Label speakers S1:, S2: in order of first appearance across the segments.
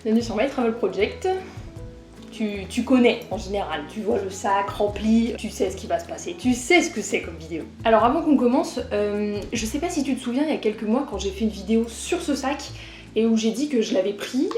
S1: Bienvenue sur My Travel Project. Tu connais en général, tu vois le sac rempli, tu sais ce qui va se passer, tu sais ce que c'est comme vidéo. Alors avant qu'on commence, je sais pas si tu te souviens il y a quelques mois quand j'ai fait une vidéo sur ce sac et où j'ai dit que je l'avais pris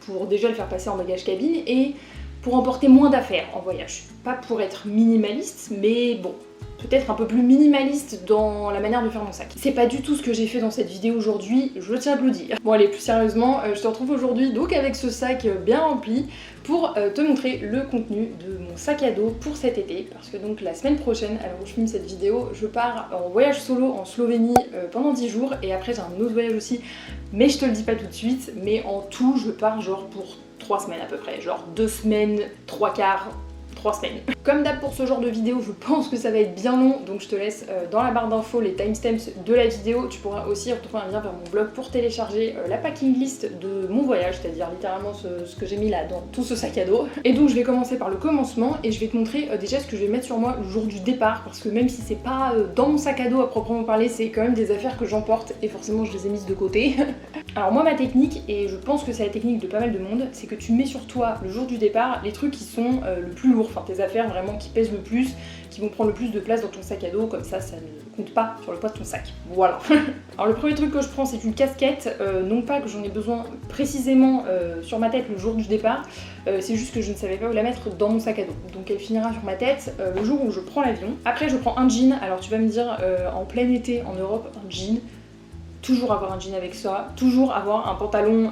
S1: pour déjà le faire passer en bagage cabine et pour emporter moins d'affaires en voyage. Pas pour être minimaliste, mais bon, peut-être un peu plus minimaliste dans la manière de faire mon sac. C'est pas du tout ce que j'ai fait dans cette vidéo aujourd'hui, je tiens à le dire. Bon allez, plus sérieusement, je te retrouve aujourd'hui donc avec ce sac bien rempli pour te montrer le contenu de mon sac à dos pour cet été, parce que donc la semaine prochaine, alors où je filme cette vidéo, je pars en voyage solo en Slovénie pendant 10 jours, et après j'ai un autre voyage aussi, mais je te le dis pas tout de suite, mais en tout je pars genre pour 3 semaines à peu près, genre 2 semaines, 3 quarts, 3 semaines. Comme d'hab pour ce genre de vidéo, je pense que ça va être bien long, donc je te laisse dans la barre d'infos les timestamps de la vidéo. Tu pourras aussi retrouver un lien vers mon blog pour télécharger la packing list de mon voyage, c'est-à-dire littéralement ce que j'ai mis là dans tout ce sac à dos. Et donc je vais commencer par le commencement et je vais te montrer déjà ce que je vais mettre sur moi le jour du départ, parce que même si c'est pas dans mon sac à dos à proprement parler, c'est quand même des affaires que j'emporte et forcément je les ai mises de côté. Alors moi ma technique, et je pense que c'est la technique de pas mal de monde, c'est que tu mets sur toi le jour du départ les trucs qui sont le plus lourds, enfin tes affaires vraiment qui pèsent le plus, qui vont prendre le plus de place dans ton sac à dos, comme ça ne compte pas sur le poids de ton sac. Voilà. Alors le premier truc que je prends c'est une casquette, non pas que j'en ai besoin précisément sur ma tête le jour du départ, c'est juste que je ne savais pas où la mettre dans mon sac à dos. Donc elle finira sur ma tête le jour où je prends l'avion. Après je prends un jean, alors tu vas me dire en plein été en Europe, un jean. Toujours avoir un jean avec soi, toujours avoir un pantalon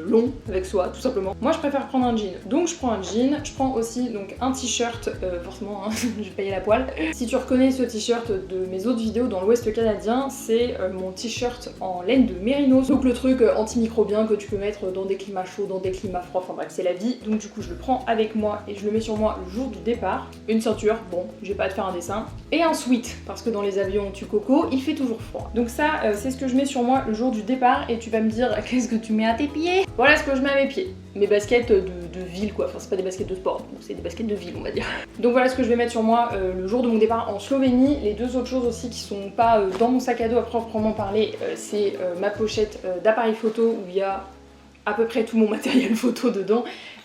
S1: long avec soi, tout simplement. Moi je préfère prendre un jean, donc je prends un jean. Je prends aussi donc un t-shirt, forcément hein, je vais payer la poêle. Si tu reconnais ce t-shirt de mes autres vidéos dans l'ouest canadien, c'est mon t-shirt en laine de mérinos. Donc le truc antimicrobien que tu peux mettre dans des climats chauds, dans des climats froids, enfin bref c'est la vie. Donc du coup je le prends avec moi et je le mets sur moi le jour du départ. Une ceinture, bon je vais pas te faire un dessin. Et un sweat, parce que dans les avions tu coco, il fait toujours froid. Donc ça c'est ce que je mets sur moi le jour du départ, et tu vas me dire qu'est-ce que tu mets à tes pieds? Voilà ce que je mets à mes pieds. Mes baskets de ville quoi, enfin c'est pas des baskets de sport, c'est des baskets de ville on va dire. Donc voilà ce que je vais mettre sur moi le jour de mon départ en Slovénie. Les deux autres choses aussi qui sont pas dans mon sac à dos à proprement parler, c'est ma pochette d'appareil photo où il y a à peu près tout mon matériel photo dedans,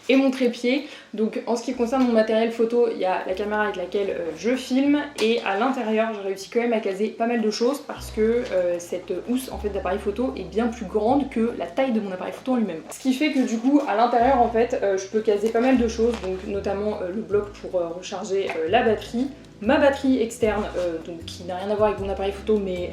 S1: et mon trépied. Donc en ce qui concerne mon matériel photo, il y a la caméra avec laquelle je filme, et à l'intérieur j'ai réussi quand même à caser pas mal de choses parce que cette housse en fait d'appareil photo est bien plus grande que la taille de mon appareil photo en lui-même. Ce qui fait que du coup à l'intérieur en fait je peux caser pas mal de choses, donc notamment le bloc pour recharger la batterie, ma batterie externe, donc qui n'a rien à voir avec mon appareil photo, mais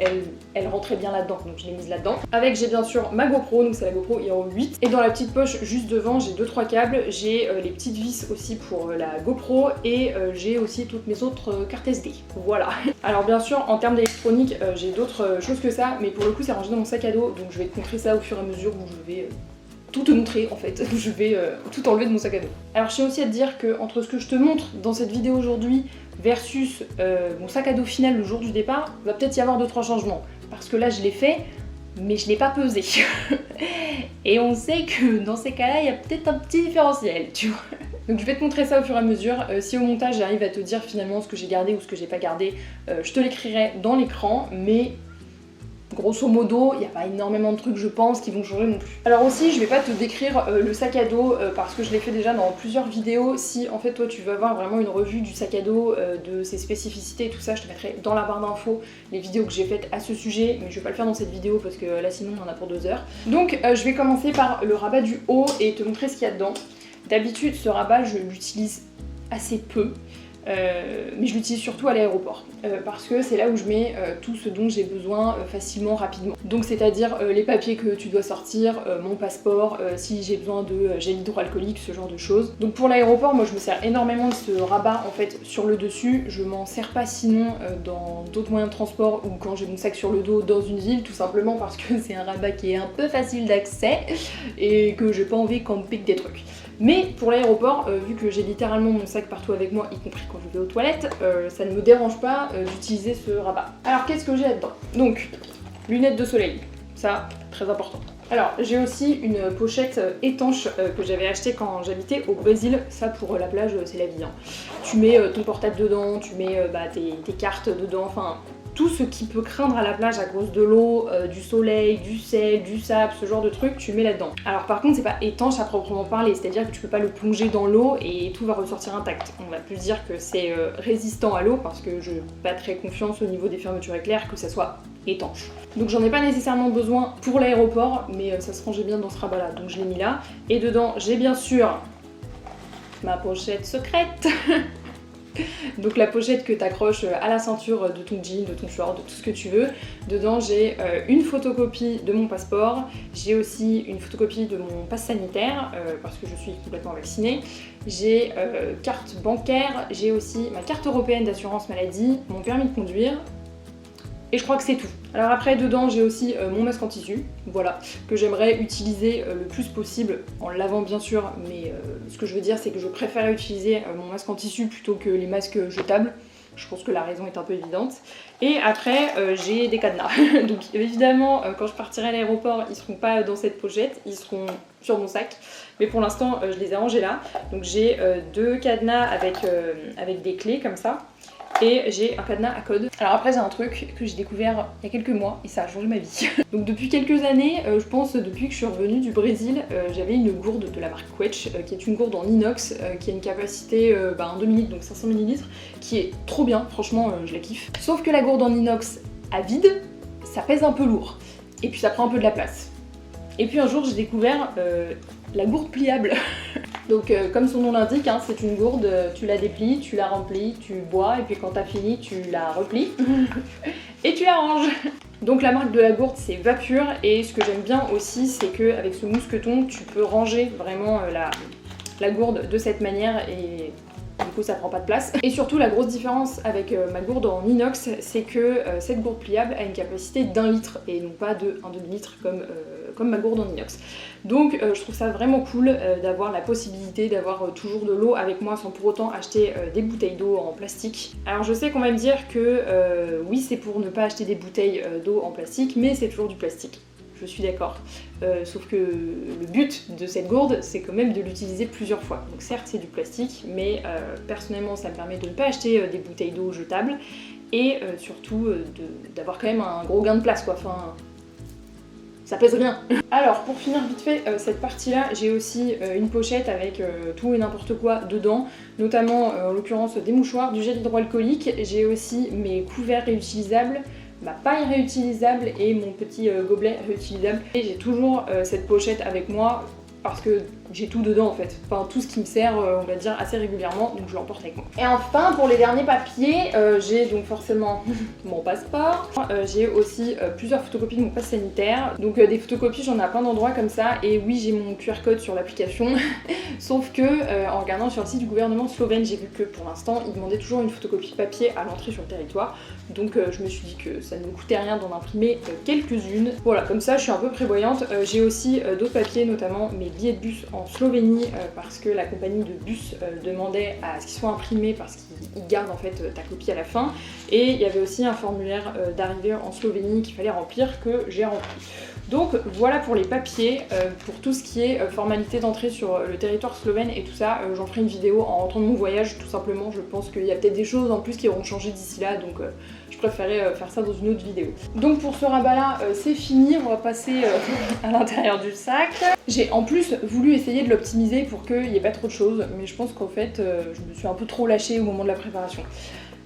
S1: elle rentrait bien là-dedans, donc je l'ai mise là-dedans. Avec j'ai bien sûr ma GoPro, donc c'est la GoPro Hero 8, et dans la petite poche juste devant j'ai 2-3 câbles, j'ai les petites vis aussi pour la GoPro, et j'ai aussi toutes mes autres cartes SD. Voilà. Alors bien sûr en termes d'électronique j'ai d'autres choses que ça, mais pour le coup c'est rangé dans mon sac à dos, donc je vais te montrer ça au fur et à mesure où je vais tout te montrer en fait, je vais tout enlever de mon sac à dos. Alors je tiens aussi à te dire que entre ce que je te montre dans cette vidéo aujourd'hui versus mon sac à dos final le jour du départ, va peut-être y avoir 2-3 changements. Parce que là je l'ai fait, mais je l'ai pas pesé. Et on sait que dans ces cas-là, il y a peut-être un petit différentiel, tu vois. Donc je vais te montrer ça au fur et à mesure. Si au montage j'arrive à te dire finalement ce que j'ai gardé ou ce que j'ai pas gardé, je te l'écrirai dans l'écran, mais grosso modo, il n'y a pas énormément de trucs je pense qui vont changer non plus. Alors aussi je vais pas te décrire le sac à dos parce que je l'ai fait déjà dans plusieurs vidéos. Si en fait toi tu veux avoir vraiment une revue du sac à dos, de ses spécificités et tout ça, je te mettrai dans la barre d'infos les vidéos que j'ai faites à ce sujet, mais je vais pas le faire dans cette vidéo parce que là sinon on en a pour 2 heures. Donc je vais commencer par le rabat du haut et te montrer ce qu'il y a dedans. D'habitude ce rabat je l'utilise assez peu. Mais je l'utilise surtout à l'aéroport parce que c'est là où je mets tout ce dont j'ai besoin facilement, rapidement. Donc c'est-à-dire les papiers que tu dois sortir, mon passeport, si j'ai besoin de gel hydroalcoolique, ce genre de choses. Donc pour l'aéroport, moi je me sers énormément de ce rabat en fait sur le dessus. Je m'en sers pas sinon dans d'autres moyens de transport ou quand j'ai mon sac sur le dos dans une ville, tout simplement parce que c'est un rabat qui est un peu facile d'accès et que j'ai pas envie qu'on me pique des trucs. Mais pour l'aéroport, vu que j'ai littéralement mon sac partout avec moi, y compris quand je vais aux toilettes, ça ne me dérange pas d'utiliser ce rabat. Alors qu'est-ce que j'ai là-dedans? Donc, lunettes de soleil, ça, très important. Alors j'ai aussi une pochette étanche que j'avais achetée quand j'habitais au Brésil. Ça pour la plage c'est la vie hein. Tu mets ton portable dedans, tu mets tes cartes dedans, enfin tout ce qui peut craindre à la plage à cause de l'eau, du soleil, du sel, du sable, ce genre de trucs, tu mets là-dedans. Alors par contre c'est pas étanche à proprement parler, c'est-à-dire que tu peux pas le plonger dans l'eau et tout va ressortir intact. On va plus dire que c'est résistant à l'eau parce que je n'ai pas très confiance au niveau des fermetures éclair que ça soit étanche. Donc j'en ai pas nécessairement besoin pour l'aéroport, mais ça se rangeait bien dans ce rabat là, donc je l'ai mis là. Et dedans j'ai bien sûr ma pochette secrète. Donc la pochette que tu accroches à la ceinture de ton jean, de ton short, de tout ce que tu veux. Dedans j'ai une photocopie de mon passeport, j'ai aussi une photocopie de mon passe sanitaire parce que je suis complètement vaccinée. J'ai carte bancaire, j'ai aussi ma carte européenne d'assurance maladie, mon permis de conduire. Et je crois que c'est tout. Alors après, dedans, j'ai aussi mon masque en tissu, voilà, que j'aimerais utiliser le plus possible, en le lavant bien sûr, mais ce que je veux dire, c'est que je préfère utiliser mon masque en tissu plutôt que les masques jetables. Je pense que la raison est un peu évidente. Et après, j'ai des cadenas. Donc évidemment, quand je partirai à l'aéroport, ils seront pas dans cette pochette, ils seront sur mon sac. Mais pour l'instant, je les ai rangés là. Donc j'ai 2 cadenas avec des clés comme ça. Et j'ai un cadenas à code. Alors après j'ai un truc que j'ai découvert il y a quelques mois et ça a changé ma vie. Donc depuis quelques années, je pense depuis que je suis revenue du Brésil, j'avais une gourde de la marque Quetch qui est une gourde en inox qui a une capacité 1 demi-litre, donc 500 ml, qui est trop bien, franchement je la kiffe. Sauf que la gourde en inox à vide, ça pèse un peu lourd et puis ça prend un peu de la place. Et puis un jour j'ai découvert la gourde pliable. Donc comme son nom l'indique, hein, c'est une gourde, tu la déplies, tu la remplis, tu bois et puis quand t'as fini tu la replies et tu la ranges. Donc la marque de la gourde c'est Vapure et ce que j'aime bien aussi c'est qu'avec ce mousqueton tu peux ranger vraiment la gourde de cette manière et du coup ça prend pas de place. Et surtout la grosse différence avec ma gourde en inox c'est que cette gourde pliable a une capacité d'1 litre et non pas de 1 demi-litre comme ma gourde en inox. Donc je trouve ça vraiment cool d'avoir la possibilité d'avoir toujours de l'eau avec moi sans pour autant acheter des bouteilles d'eau en plastique. Alors je sais qu'on va me dire que oui c'est pour ne pas acheter des bouteilles d'eau en plastique mais c'est toujours du plastique. Je suis d'accord. Sauf que le but de cette gourde, c'est quand même de l'utiliser plusieurs fois. Donc certes, c'est du plastique, mais personnellement, ça me permet de ne pas acheter des bouteilles d'eau jetables et surtout d'avoir quand même un gros gain de place, quoi. Enfin, ça pèse rien. Alors, pour finir vite fait cette partie-là, j'ai aussi une pochette avec tout et n'importe quoi dedans, notamment en l'occurrence des mouchoirs, du gel hydroalcoolique. J'ai aussi mes couverts réutilisables, ma paille réutilisable et mon petit gobelet réutilisable. Et j'ai toujours cette pochette avec moi parce que j'ai tout dedans en fait. Enfin tout ce qui me sert on va dire assez régulièrement, donc je l'emporte avec moi. Et enfin pour les derniers papiers, j'ai donc forcément mon passeport. J'ai aussi plusieurs photocopies de mon passe sanitaire. Donc des photocopies j'en ai à plein d'endroits comme ça. Et oui j'ai mon QR code sur l'application. Sauf que en regardant sur le site du gouvernement slovène, j'ai vu que pour l'instant ils demandaient toujours une photocopie papier à l'entrée sur le territoire. Donc je me suis dit que ça ne me coûtait rien d'en imprimer quelques-unes. Voilà, comme ça je suis un peu prévoyante. J'ai aussi d'autres papiers, notamment mes billets de bus en Slovénie parce que la compagnie de bus demandait à ce qu'ils soient imprimés parce qu'ils gardent en fait ta copie à la fin. Et il y avait aussi un formulaire d'arrivée en Slovénie qu'il fallait remplir que j'ai rempli. Donc voilà pour les papiers, pour tout ce qui est formalité d'entrée sur le territoire slovène et tout ça, j'en ferai une vidéo en rentrant de mon voyage tout simplement. Je pense qu'il y a peut-être des choses en plus qui auront changé d'ici là, donc je préférais faire ça dans une autre vidéo. Donc pour ce rabat là c'est fini, on va passer à l'intérieur du sac. J'ai en plus voulu essayer de l'optimiser pour qu'il n'y ait pas trop de choses, mais je pense qu'en fait je me suis un peu trop lâchée au moment de la préparation.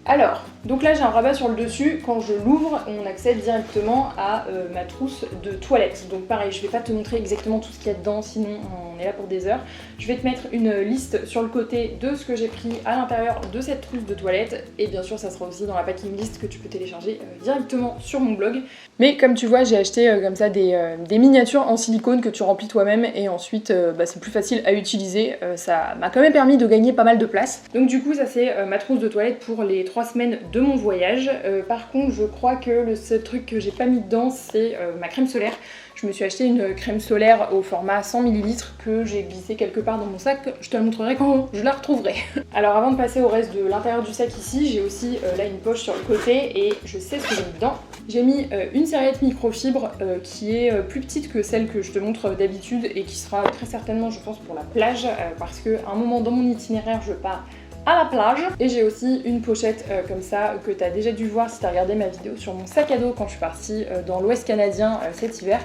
S1: Alors, donc là j'ai un rabat sur le dessus, quand je l'ouvre on accède directement à ma trousse de toilette. Donc pareil, je vais pas te montrer exactement tout ce qu'il y a dedans, sinon on est là pour des heures. Je vais te mettre une liste sur le côté de ce que j'ai pris à l'intérieur de cette trousse de toilette. Et bien sûr ça sera aussi dans la packing list que tu peux télécharger directement sur mon blog. Mais comme tu vois j'ai acheté comme ça des miniatures en silicone que tu remplis toi-même et ensuite c'est plus facile à utiliser. Ça m'a quand même permis de gagner pas mal de place. Donc du coup ça c'est ma trousse de toilette pour les 3 semaines de mon voyage. Par contre je crois que le seul truc que j'ai pas mis dedans c'est ma crème solaire. Je me suis acheté une crème solaire au format 100 ml que j'ai glissé quelque part dans mon sac, je te la montrerai quand je la retrouverai. Alors avant de passer au reste de l'intérieur du sac ici, j'ai aussi là une poche sur le côté et je sais ce que j'ai mis dedans. J'ai mis une serviette microfibre qui est plus petite que celle que je te montre d'habitude et qui sera très certainement je pense pour la plage parce qu'à un moment dans mon itinéraire je pars à la plage. Et j'ai aussi une pochette comme ça que tu as déjà dû voir si tu as regardé ma vidéo sur mon sac à dos quand je suis partie dans l'Ouest canadien cet hiver,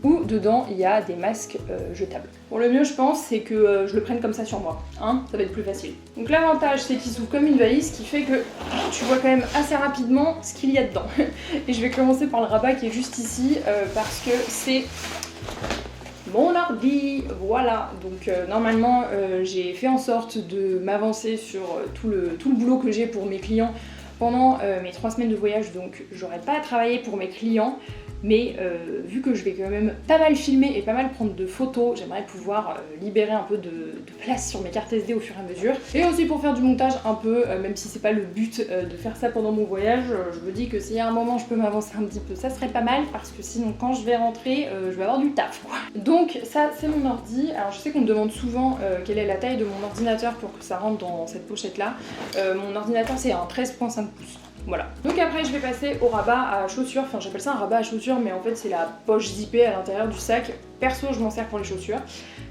S1: où dedans il y a des masques jetables. Pour le mieux je pense c'est que je le prenne comme ça sur moi, hein, ça va être plus facile. Donc l'avantage c'est qu'il s'ouvre comme une valise, ce qui fait que tu vois quand même assez rapidement ce qu'il y a dedans. Et je vais commencer par le rabat qui est juste ici parce que c'est mon ordi, voilà. Donc normalement j'ai fait en sorte de m'avancer sur tout le boulot que j'ai pour mes clients pendant mes 3 semaines de voyage, donc j'aurai pas à travailler pour mes clients. Mais vu que je vais quand même pas mal filmer et pas mal prendre de photos, j'aimerais pouvoir libérer un peu de place sur mes cartes SD au fur et à mesure. Et aussi pour faire du montage un peu, même si c'est pas le but de faire ça pendant mon voyage, je me dis que s'il y a un moment je peux m'avancer un petit peu, ça serait pas mal parce que sinon quand je vais rentrer, je vais avoir du taf quoi. Donc ça c'est mon ordi. Alors je sais qu'on me demande souvent quelle est la taille de mon ordinateur pour que ça rentre dans cette pochette là. Mon ordinateur c'est un 13,5 pouces. Voilà. Donc après je vais passer au rabat à chaussures, enfin j'appelle ça un rabat à chaussures mais en fait c'est la poche zippée à l'intérieur du sac. Perso je m'en sers pour les chaussures.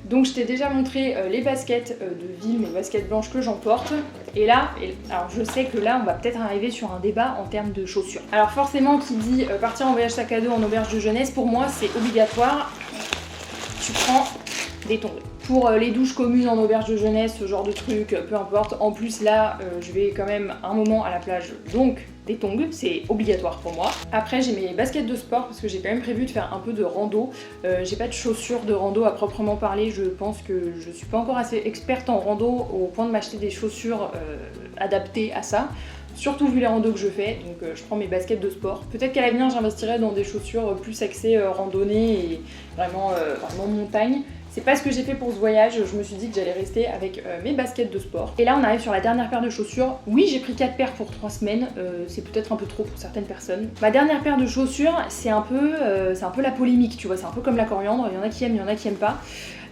S1: Donc je t'ai déjà montré les baskets de ville, mes baskets blanches que j'emporte. Et là, alors je sais que là on va peut-être arriver sur un débat en termes de chaussures. Alors forcément qui dit partir en voyage sac à dos en auberge de jeunesse, pour moi c'est obligatoire. Tu prends des tongs. Pour les douches communes en auberge de jeunesse, ce genre de truc, peu importe. En plus là, je vais quand même un moment à la plage, donc des tongs, c'est obligatoire pour moi. Après j'ai mes baskets de sport parce que j'ai quand même prévu de faire un peu de rando. J'ai pas de chaussures de rando à proprement parler, je pense que je suis pas encore assez experte en rando au point de m'acheter des chaussures adaptées à ça. Surtout vu les randos que je fais, donc je prends mes baskets de sport. Peut-être qu'à l'avenir j'investirai dans des chaussures plus axées randonnée et vraiment montagne. C'est pas ce que j'ai fait pour ce voyage, je me suis dit que j'allais rester avec mes baskets de sport. Et là on arrive sur la dernière paire de chaussures. Oui j'ai pris 4 paires pour 3 semaines, c'est peut-être un peu trop pour certaines personnes. Ma dernière paire de chaussures c'est un peu la polémique, tu vois, c'est un peu comme la coriandre, il y en a qui aiment, il y en a qui aiment pas.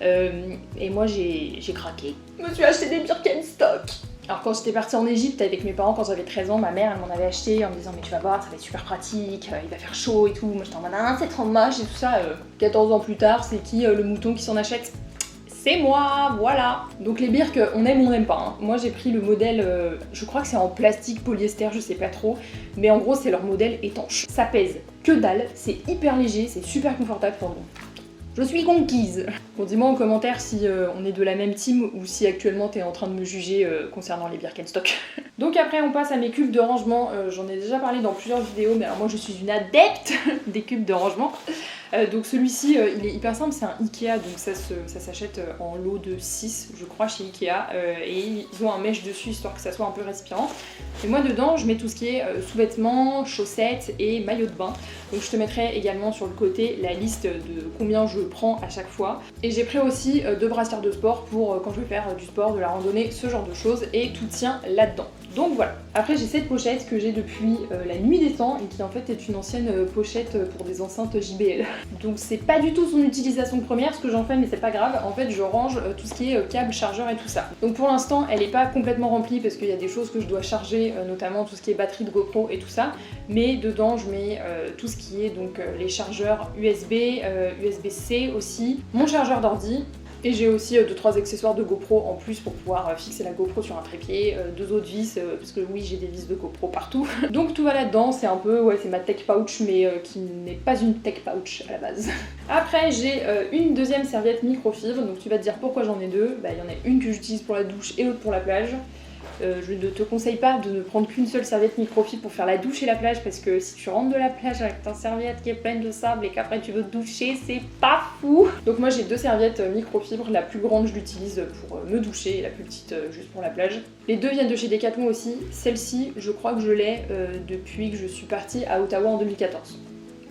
S1: Et moi j'ai craqué. Je me suis acheté des Birkenstock. Alors quand j'étais partie en Égypte avec mes parents quand j'avais 13 ans, ma mère elle m'en avait acheté en me disant mais tu vas voir ça va être super pratique, il va faire chaud et tout. Moi j'étais en mode ah c'est trop moche et tout ça. 14 ans plus tard c'est qui le mouton qui s'en achète? C'est moi, voilà. Donc les birks on aime ou on n'aime pas. Hein. Moi j'ai pris le modèle, je crois que c'est en plastique polyester, je sais pas trop. Mais en gros c'est leur modèle étanche. Ça pèse que dalle, c'est hyper léger, c'est super confortable pour moi. Je suis conquise. Bon, dis-moi en commentaire si on est de la même team ou si actuellement t'es en train de me juger concernant les Birkenstock. Donc après on passe à mes cubes de rangement. J'en ai déjà parlé dans plusieurs vidéos, mais alors moi je suis une adepte des cubes de rangement. Donc celui-ci il est hyper simple, c'est un Ikea, donc ça s'achète en lot de 6 je crois chez Ikea, et ils ont un mèche dessus histoire que ça soit un peu respirant. Et moi dedans je mets tout ce qui est sous-vêtements, chaussettes et maillots de bain. Donc je te mettrai également sur le côté la liste de combien je prends à chaque fois. Et j'ai pris aussi 2 brassières de sport pour quand je vais faire du sport, de la randonnée, ce genre de choses, et tout tient là-dedans. Donc voilà. Après j'ai cette pochette que j'ai depuis la nuit des temps et qui en fait est une ancienne pochette pour des enceintes JBL. Donc c'est pas du tout son utilisation première ce que j'en fais, mais c'est pas grave. En fait je range tout ce qui est câble, chargeur et tout ça. Donc pour l'instant elle est pas complètement remplie parce qu'il y a des choses que je dois charger, notamment tout ce qui est batterie de GoPro et tout ça. Mais dedans je mets tout ce qui est donc les chargeurs USB, USB-C aussi, mon chargeur d'ordi. Et j'ai aussi 2-3 accessoires de GoPro en plus pour pouvoir fixer la GoPro sur un trépied, 2 autres vis, parce que oui j'ai des vis de GoPro partout. Donc tout va là-dedans, c'est un peu, ouais c'est ma tech pouch mais qui n'est pas une tech pouch à la base. Après j'ai une deuxième serviette microfibre, donc tu vas te dire pourquoi j'en ai deux. Bah il y en a une que j'utilise pour la douche et l'autre pour la plage. Je ne te conseille pas de ne prendre qu'une seule serviette microfibre pour faire la douche et la plage parce que si tu rentres de la plage avec ta serviette qui est pleine de sable et qu'après tu veux te doucher, c'est pas fou. Donc moi j'ai 2 serviettes microfibres, la plus grande je l'utilise pour me doucher et la plus petite juste pour la plage. Les deux viennent de chez Decathlon aussi, celle-ci je crois que je l'ai depuis que je suis partie à Ottawa en 2014.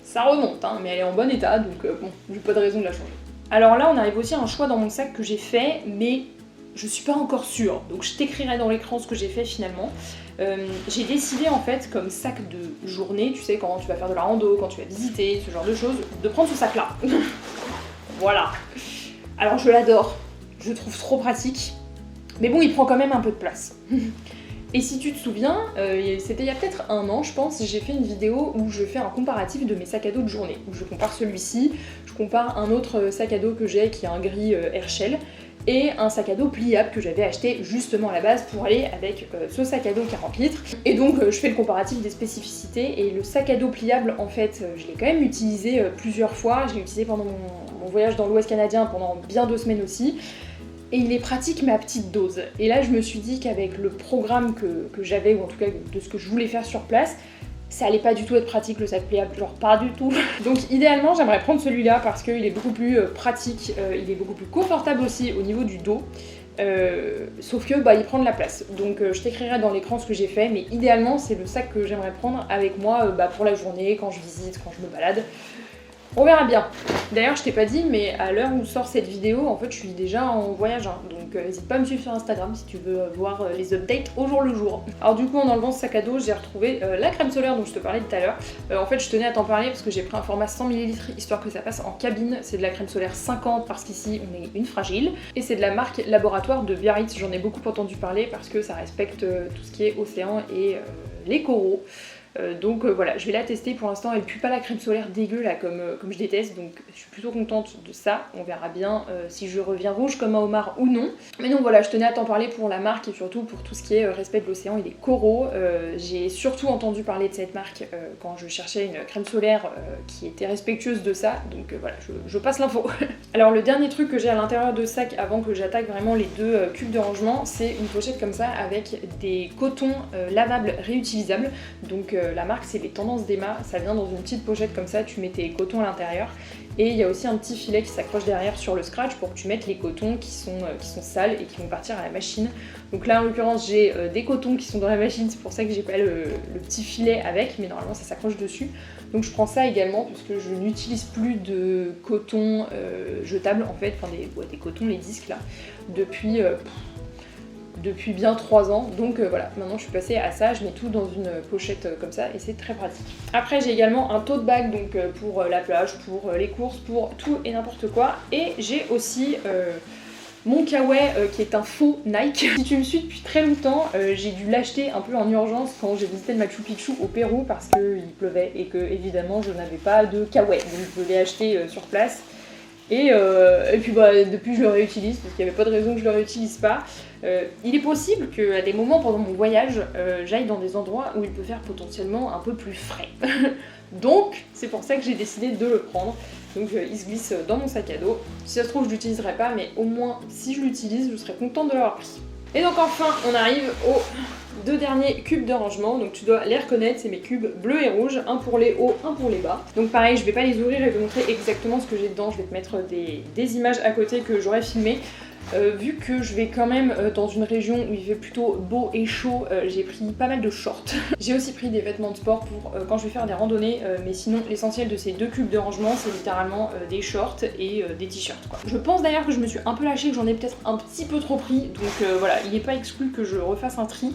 S1: Ça remonte hein, mais elle est en bon état donc bon, j'ai pas de raison de la changer. Alors là on arrive aussi à un choix dans mon sac que j'ai fait mais je suis pas encore sûre, donc je t'écrirai dans l'écran ce que j'ai fait finalement. J'ai décidé en fait comme sac de journée, tu sais quand tu vas faire de la rando, quand tu vas visiter, ce genre de choses, de prendre ce sac là. Voilà. Alors je l'adore, je le trouve trop pratique, mais bon il prend quand même un peu de place. Et si tu te souviens, c'était il y a peut-être un an je pense, j'ai fait une vidéo où je fais un comparatif de mes sacs à dos de journée, où je compare celui-ci, je compare un autre sac à dos que j'ai qui est un gris Herschel, et un sac à dos pliable que j'avais acheté justement à la base pour aller avec ce sac à dos 40 litres. Et donc je fais le comparatif des spécificités, et le sac à dos pliable en fait je l'ai quand même utilisé plusieurs fois. Je l'ai utilisé pendant mon voyage dans l'Ouest canadien pendant bien 2 semaines aussi. Et il est pratique mais à petite dose. Et là je me suis dit qu'avec le programme que j'avais, ou en tout cas de ce que je voulais faire sur place, ça allait pas du tout être pratique le sac pliable, genre pas du tout. Donc idéalement j'aimerais prendre celui-là parce qu'il est beaucoup plus pratique, il est beaucoup plus confortable aussi au niveau du dos. Sauf que il prend de la place. Donc je t'écrirai dans l'écran ce que j'ai fait, mais idéalement c'est le sac que j'aimerais prendre avec moi pour la journée, quand je visite, quand je me balade. On verra bien. D'ailleurs, je t'ai pas dit, mais à l'heure où sort cette vidéo, en fait, je suis déjà en voyage. Donc, n'hésite pas à me suivre sur Instagram si tu veux voir les updates au jour le jour. Alors, du coup, en enlevant ce sac à dos, j'ai retrouvé la crème solaire dont je te parlais tout à l'heure. En fait, je tenais à t'en parler parce que j'ai pris un format 100 ml histoire que ça passe en cabine. C'est de la crème solaire 50 parce qu'ici, on est une fragile. Et c'est de la marque Laboratoire de Biarritz. J'en ai beaucoup entendu parler parce que ça respecte tout ce qui est océan et les coraux. Donc voilà, je vais la tester. Pour l'instant elle pue pas la crème solaire dégueu là comme je déteste, donc je suis plutôt contente de ça. On verra bien si je reviens rouge comme un homard ou non. Mais donc voilà, je tenais à t'en parler pour la marque et surtout pour tout ce qui est respect de l'océan et des coraux. J'ai surtout entendu parler de cette marque quand je cherchais une crème solaire qui était respectueuse de ça, donc voilà, je passe l'info. Alors le dernier truc que j'ai à l'intérieur de ce sac avant que j'attaque vraiment les 2 cubes de rangement, c'est une pochette comme ça avec des cotons lavables réutilisables. Donc la marque c'est les Tendances d'Emma, ça vient dans une petite pochette comme ça, tu mets tes cotons à l'intérieur et il y a aussi un petit filet qui s'accroche derrière sur le scratch pour que tu mettes les cotons qui sont sales et qui vont partir à la machine. Donc là en l'occurrence j'ai des cotons qui sont dans la machine, c'est pour ça que j'ai pas le petit filet avec, mais normalement ça s'accroche dessus. Donc je prends ça également puisque je n'utilise plus de coton jetable en fait, enfin des cotons, les disques là, depuis bien 3 ans, donc voilà, maintenant je suis passée à ça, je mets tout dans une pochette comme ça et c'est très pratique. Après j'ai également un tote bag donc pour la plage, pour les courses, pour tout et n'importe quoi, et j'ai aussi mon kawaii qui est un faux Nike. Si tu me suis depuis très longtemps, j'ai dû l'acheter un peu en urgence quand j'ai visité le Machu Picchu au Pérou parce qu'il pleuvait et que évidemment je n'avais pas de kawaii, donc je l'ai acheté sur place. Et puis depuis je le réutilise parce qu'il n'y avait pas de raison que je le réutilise pas. Il est possible qu'à des moments pendant mon voyage, j'aille dans des endroits où il peut faire potentiellement un peu plus frais. Donc c'est pour ça que j'ai décidé de le prendre. Donc il se glisse dans mon sac à dos. Si ça se trouve je l'utiliserai pas, mais au moins si je l'utilise je serai contente de l'avoir pris. Et donc enfin on arrive aux 2 derniers cubes de rangement, donc tu dois les reconnaître, c'est mes cubes bleus et rouges, un pour les hauts, un pour les bas. Donc pareil, je vais pas les ouvrir et te montrer exactement ce que j'ai dedans, je vais te mettre des images à côté que j'aurais filmées. Vu que je vais quand même dans une région où il fait plutôt beau et chaud, j'ai pris pas mal de shorts. J'ai aussi pris des vêtements de sport pour quand je vais faire des randonnées, mais sinon l'essentiel de ces 2 cubes de rangement c'est littéralement des shorts et des t-shirts quoi. Je pense d'ailleurs que je me suis un peu lâchée, que j'en ai peut-être un petit peu trop pris, donc voilà, il n'est pas exclu que je refasse un tri.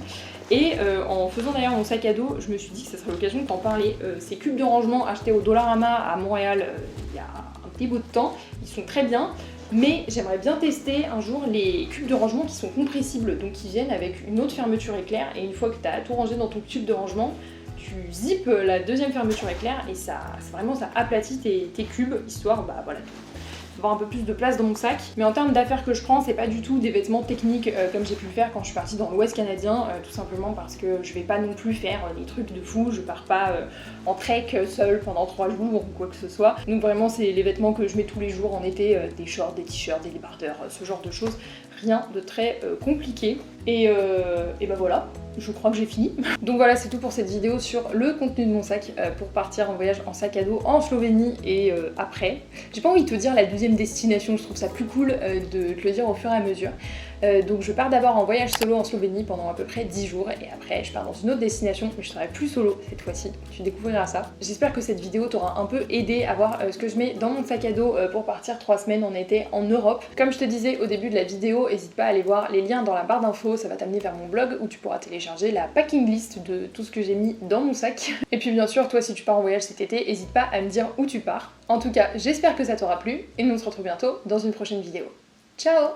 S1: Et en faisant d'ailleurs mon sac à dos, je me suis dit que ça serait l'occasion de t'en parler. Ces cubes de rangement achetés au Dollarama à Montréal il y a un petit bout de temps, ils sont très bien. Mais j'aimerais bien tester un jour les cubes de rangement qui sont compressibles, donc qui viennent avec une autre fermeture éclair, et une fois que tu as tout rangé dans ton cube de rangement, tu zippes la deuxième fermeture éclair et ça aplatit tes cubes, histoire voilà, avoir un peu plus de place dans mon sac. Mais en termes d'affaires que je prends, c'est pas du tout des vêtements techniques comme j'ai pu le faire quand je suis partie dans l'Ouest canadien, tout simplement parce que je vais pas non plus faire des trucs de fou, je pars pas en trek seule pendant 3 jours ou quoi que ce soit. Donc vraiment c'est les vêtements que je mets tous les jours en été, des shorts, des t-shirts, des débardeurs, ce genre de choses. Rien de très compliqué. Et voilà, je crois que j'ai fini. Donc voilà, c'est tout pour cette vidéo sur le contenu de mon sac pour partir en voyage en sac à dos en Slovénie et après. J'ai pas envie de te dire la deuxième destination, je trouve ça plus cool de te le dire au fur et à mesure. Donc je pars d'abord en voyage solo en Slovénie pendant à peu près 10 jours et après je pars dans une autre destination, mais je serai plus solo cette fois-ci, tu découvriras ça. J'espère que cette vidéo t'aura un peu aidé à voir ce que je mets dans mon sac à dos pour partir 3 semaines en été en Europe. Comme je te disais au début de la vidéo, n'hésite pas à aller voir les liens dans la barre d'infos, ça va t'amener vers mon blog où tu pourras télécharger la packing list de tout ce que j'ai mis dans mon sac. Et puis bien sûr, toi si tu pars en voyage cet été, n'hésite pas à me dire où tu pars. En tout cas, j'espère que ça t'aura plu et nous on se retrouve bientôt dans une prochaine vidéo. Ciao!